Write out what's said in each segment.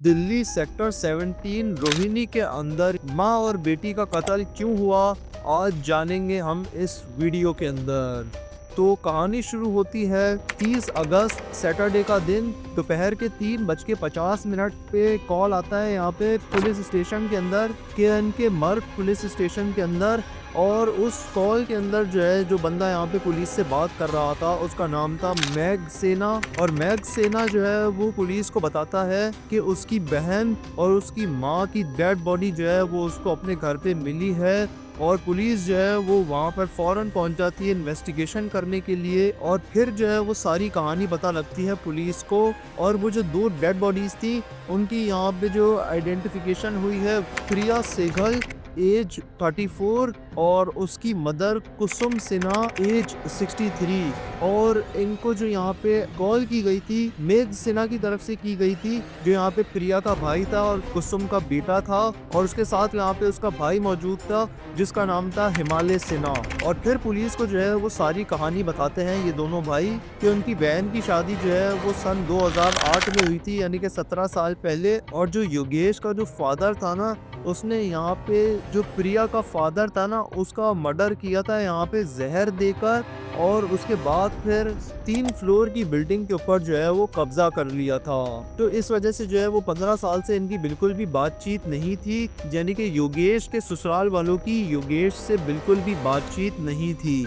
Delhi sector 17 Rohini के अंदर माँ और बेटी का कत्ल क्यों हुआ, आज जानेंगे हम इस वीडियो के अंदर। तो कहानी शुरू होती है 30 अगस्त सैटरडे का दिन दोपहर के 3:50 पे कॉल आता है यहाँ पे पुलिस स्टेशन के अंदर, के मर्ग पुलिस स्टेशन के अंदर। और उस कॉल के अंदर जो है, जो बंदा यहाँ पे पुलिस से बात कर रहा था उसका नाम था मैग सेना। और मैग सेना जो है वो पुलिस को बताता है कि उसकी बहन और उसकी माँ की डेड बॉडी जो है वो उसको अपने घर पे मिली है। और पुलिस जो है वो वहाँ पर फौरन पहुँच जाती है इन्वेस्टिगेशन करने के लिए। और फिर जो है वो सारी कहानी पता लगती है पुलिस को। और वो जो 2 डेड बॉडीज थी उनकी यहाँ पे जो आइडेंटिफिकेशन हुई है, प्रिया सेघल एज 34 और उसकी मदर कुसुम सिन्हा एज 63। और इनको जो यहाँ पे कॉल की गई थी मेघ सिन्हा की तरफ से की गई थी, जो यहाँ पे प्रिया का भाई था और कुसुम का बेटा था। और उसके साथ यहाँ पे उसका भाई मौजूद था जिसका नाम था हिमालय सिन्हा। और फिर पुलिस को जो है वो सारी कहानी बताते हैं ये दोनों भाई कि उनकी बहन की शादी जो है वो सन 2008 में हुई थी, यानी कि 17 साल पहले। और जो योगेश का जो फादर था ना, उसने यहाँ पे जो प्रिया का फादर था ना उसका मर्डर किया था यहाँ पे जहर देकर। और उसके बाद फिर 3 फ्लोर की बिल्डिंग के ऊपर जो है वो कब्जा कर लिया था। तो इस वजह से जो है वो 15 साल से इनकी बिल्कुल भी बातचीत नहीं थी, यानी कि योगेश के ससुराल वालों की योगेश से बिल्कुल भी बातचीत नहीं थी।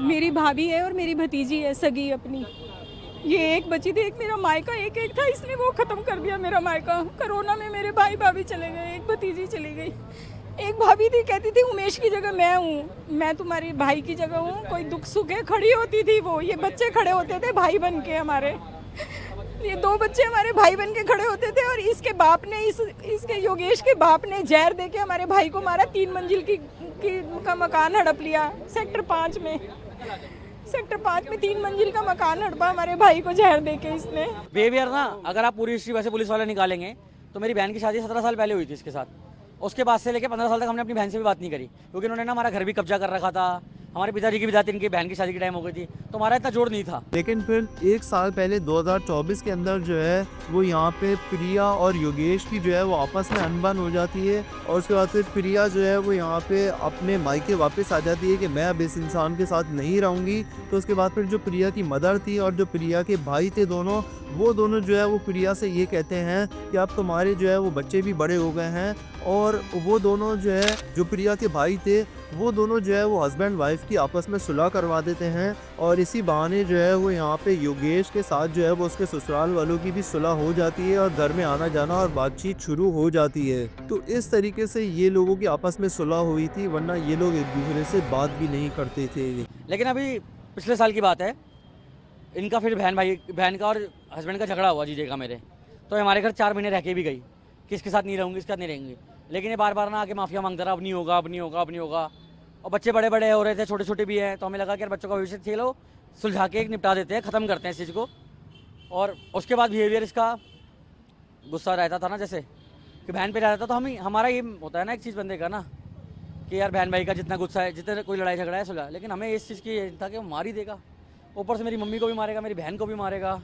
मेरी भाभी है और मेरी भतीजी है सगी अपनी। ये एक बची थी, एक मेरा मायका एक था, इसने वो खत्म कर दिया मेरा मायका। कोरोना में मेरे भाई भाभी चले गए, एक भतीजी चली गई। एक भाभी थी, कहती थी उमेश की जगह मैं हूँ, मैं तुम्हारी भाई की जगह हूँ, कोई दुख सुख है खड़ी होती थी वो। ये बच्चे खड़े होते थे भाई बन के हमारे, ये 2 बच्चे हमारे भाई बन के खड़े होते थे। और इसके बाप ने इसके योगेश के बाप ने जहर दे के हमारे भाई को मारा। 3 मंजिल का मकान हड़प लिया सेक्टर 5 में। सेक्टर 5 में 3 मंजिल का मकान हड़पा हमारे भाई को जहर दे के इसने। बिहेवियर ना, अगर आप पूरी हिस्ट्री वैसे पुलिस वाले निकालेंगे तो मेरी बहन की शादी 17 साल पहले हुई थी इसके साथ। उसके बाद से लेके 15 साल तक हमने अपनी बहन से भी बात नहीं करी, क्योंकि उन्होंने ना हमारा घर भी कब्जा कर रखा था। हमारे पिताजी की भी जाती इनकी बहन की शादी की टाइम हो गई थी, तो हमारा इतना जोड़ नहीं था। लेकिन फिर 1 साल पहले 2024 के अंदर जो है वो यहाँ पे प्रिया और योगेश की जो है वो आपस में अनबन हो जाती है। और उसके बाद फिर प्रिया जो है वो यहाँ पे अपने मायके वापस आ जाती है कि मैं अब इस इंसान के साथ नहीं रहूँगी। तो उसके बाद फिर जो प्रिया की मदर थी और जो प्रिया के भाई थे दोनों, वो दोनों जो है वो प्रिया से ये कहते हैं कि अब तुम्हारे जो है वो बच्चे भी बड़े हो गए हैं। और वो दोनों जो है, जो प्रिया के भाई थे, वो दोनों जो है वो हस्बैंड वाइफ की आपस में सुलह करवा देते हैं। और इसी बहाने जो है वो यहाँ पे योगेश के साथ जो है वो उसके ससुराल वालों की भी सुलह हो जाती है और घर में आना जाना और बातचीत शुरू हो जाती है। तो इस तरीके से ये लोगों की आपस में सुलह हुई थी, वरना ये लोग एक दूसरे से बात भी नहीं करते थे। लेकिन अभी पिछले साल की बात है, इनका फिर बहन का और हस्बैंड का झगड़ा हुआ जीजे का मेरे। तो हमारे घर 4 महीने रह के भी गई, किसके साथ नहीं रहूँगी, इसके साथ नहीं रहेंगे। लेकिन ये बार बार ना आके माफिया मांगता रहा, अब नहीं होगा, अब नहीं होगा, अब नहीं होगा। और बच्चे बड़े बड़े हो रहे थे, छोटे छोटे भी हैं। तो हमें लगा कि यार बच्चों का भविष्य चलो सुलझा के एक निपटा देते हैं, ख़त्म करते हैं इस चीज़ को। और उसके बाद बिहेवियर इसका गुस्सा रहता था ना, जैसे कि बहन पे रहता था। तो हमारा ये होता है ना एक चीज़ बंदे का ना, कि यार बहन भाई का जितना गुस्सा है, जितने कोई लड़ाई झगड़ा है सुलझा। लेकिन हमें इस चीज़ की ये था कि वो मार ही देगा, ऊपर से मेरी मम्मी को भी मारेगा, मेरी बहन को भी मारेगा।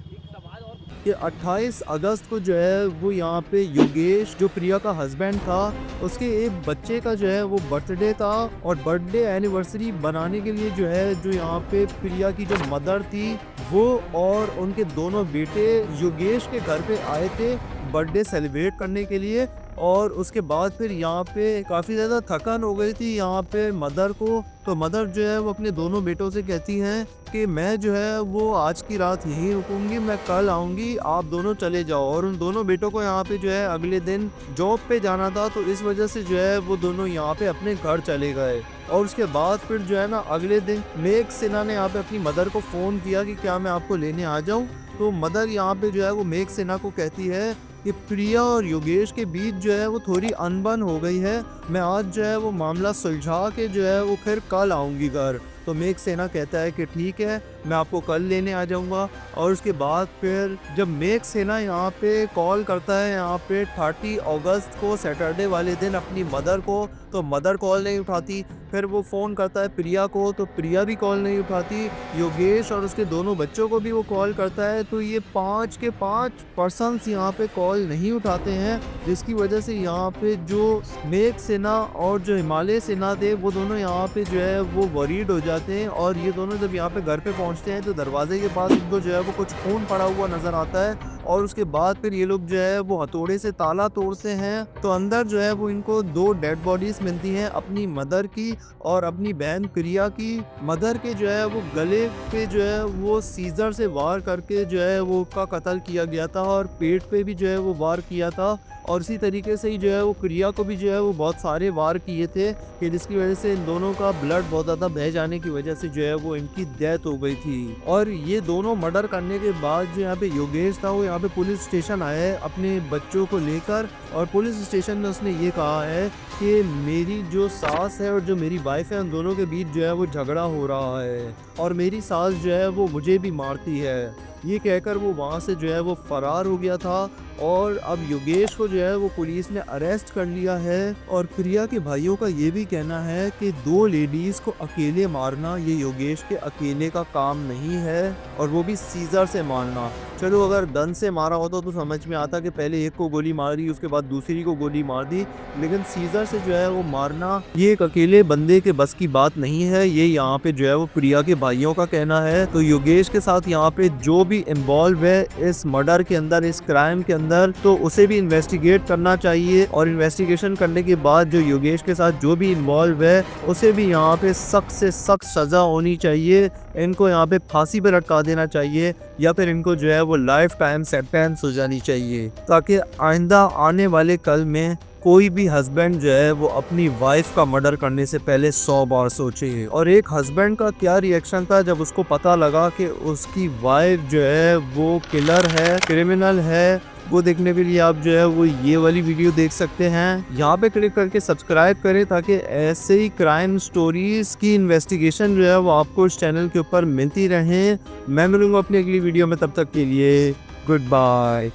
कि 28 अगस्त को जो है वो यहाँ पे योगेश, जो प्रिया का हस्बैंड था, उसके एक बच्चे का जो है वो बर्थडे था। और बर्थडे एनिवर्सरी बनाने के लिए जो है, जो यहाँ पे प्रिया की जो मदर थी वो और उनके दोनों बेटे योगेश के घर पे आए थे बर्थडे सेलिब्रेट करने के लिए। और उसके बाद फिर यहाँ पे काफ़ी ज़्यादा थकान हो गई थी यहाँ पे मदर को। तो मदर जो है वो अपने दोनों बेटों से कहती हैं कि मैं जो है वो आज की रात यहीं रुकूंगी, मैं कल आऊँगी, आप दोनों चले जाओ। और उन दोनों बेटों को यहाँ पे जो है अगले दिन जॉब पे जाना था, तो इस वजह से जो है वो दोनों यहाँ पे अपने घर चले गए। और उसके बाद फिर जो है ना अगले दिन मेघ सिन्हा ने यहाँ पे अपनी मदर को फ़ोन किया कि क्या मैं आपको लेने आ जाऊँ। तो मदर यहाँ पे जो है वो मेघ सिन्हा को कहती है कि प्रिया और योगेश के बीच जो है वो थोड़ी अनबन हो गई है, मैं आज जो है वो मामला सुलझा के जो है वो फिर कल आऊँगी घर। तो मेघ सेना कहता है कि ठीक है। मैं आपको कल लेने आ जाऊंगा। और उसके बाद फिर जब मेघ सेना यहाँ पे कॉल करता है यहाँ पे 30 अगस्त को सैटरडे वाले दिन अपनी मदर को, तो मदर कॉल नहीं उठाती। फिर वो फ़ोन करता है प्रिया को, तो प्रिया भी कॉल नहीं उठाती। योगेश और उसके दोनों बच्चों को भी वो कॉल करता है, तो ये 5 के 5 पर्सन्स यहाँ पे कॉल नहीं उठाते हैं, जिसकी वजह से यहाँ पे जो मेघ सेना और जो हिमालय सेना थे वो दोनों यहाँ पे जो है वो वरीड हो जाते हैं। और ये दोनों जब यहाँ पे घर पे पहुँचते हैं तो दरवाजे के पास इनको जो है वो कुछ खून पड़ा हुआ नज़र आता है। और उसके बाद फिर ये लोग जो है वो हथौड़े से ताला तोड़ते हैं, तो अंदर जो है वो इनको 2 डेड बॉडीज मिलती हैं, अपनी मदर की और अपनी बहन प्रिया की। मदर के जो है वो गले पे जो है वो सीजर से वार करके जो है वो का कत्ल किया गया था, और पेट पे भी जो है वो वार किया था। और इसी तरीके से ही जो है वो प्रिया को भी जो है वो बहुत सारे वार किए थे, कि जिसकी वजह से इन दोनों का ब्लड बहुत ज़्यादा बह जाने की वजह से जो है वो इनकी डेथ हो गई थी। और ये दोनों मर्डर करने के बाद जो यहाँ पे योगेश था वो यहाँ पे पुलिस स्टेशन आया है अपने बच्चों को लेकर, और पुलिस स्टेशन में उसने ये कहा है कि मेरी जो सास है और जो मेरी वाइफ है उन दोनों के बीच जो है वो झगड़ा हो रहा है, और मेरी सास जो है वो मुझे भी मारती है। ये कहकर वो वहाँ से जो है वो फरार हो गया था। और अब योगेश को जो है वो पुलिस ने अरेस्ट कर लिया है। और प्रिया के भाइयों का ये भी कहना है कि 2 लेडीज़ को अकेले मारना ये योगेश के अकेले का काम नहीं है, और वो भी सीजर से मारना। चलो अगर गन से मारा होता तो समझ में आता कि पहले एक को गोली मार दी उसके बाद दूसरी को गोली मार दी, लेकिन सीजर से जो है वो मारना ये एक अकेले बंदे के बस की बात नहीं है। ये यहाँ पे जो है वो प्रिया के भाइयों का कहना है। तो योगेश के साथ यहाँ पे जो भी इन्वॉल्व है इस मर्डर के अंदर, इस क्राइम के अंदर, तो उसे भी इन्वेस्टिगेट करना चाहिए। और इन्वेस्टिगेशन करने के बाद जो योगेश के साथ जो भी इन्वॉल्व है उसे भी यहाँ पे सख्त से सख्त सज़ा होनी चाहिए। इनको यहाँ पे फांसी पे लटका देना चाहिए, या फिर इनको जो है वो लाइफ टाइम सेंटेंस हो जानी चाहिए, ताकि आइंदा आने वाले कल में कोई भी हस्बैंड जो है वो अपनी वाइफ का मर्डर करने से पहले 100 बार सोचे। और एक हस्बैंड का क्या रिएक्शन था जब उसको पता लगा कि उसकी वाइफ जो है वो किलर है, क्रिमिनल है, वो देखने के लिए आप जो है वो ये वाली वीडियो देख सकते हैं। यहाँ पे क्लिक करके सब्सक्राइब करें ताकि ऐसे ही क्राइम स्टोरीज की इन्वेस्टिगेशन जो है वो आपको इस चैनल के ऊपर मिलती रहे। मैं मिलूंगा अपनी अगली वीडियो में, तब तक के लिए गुड बाय।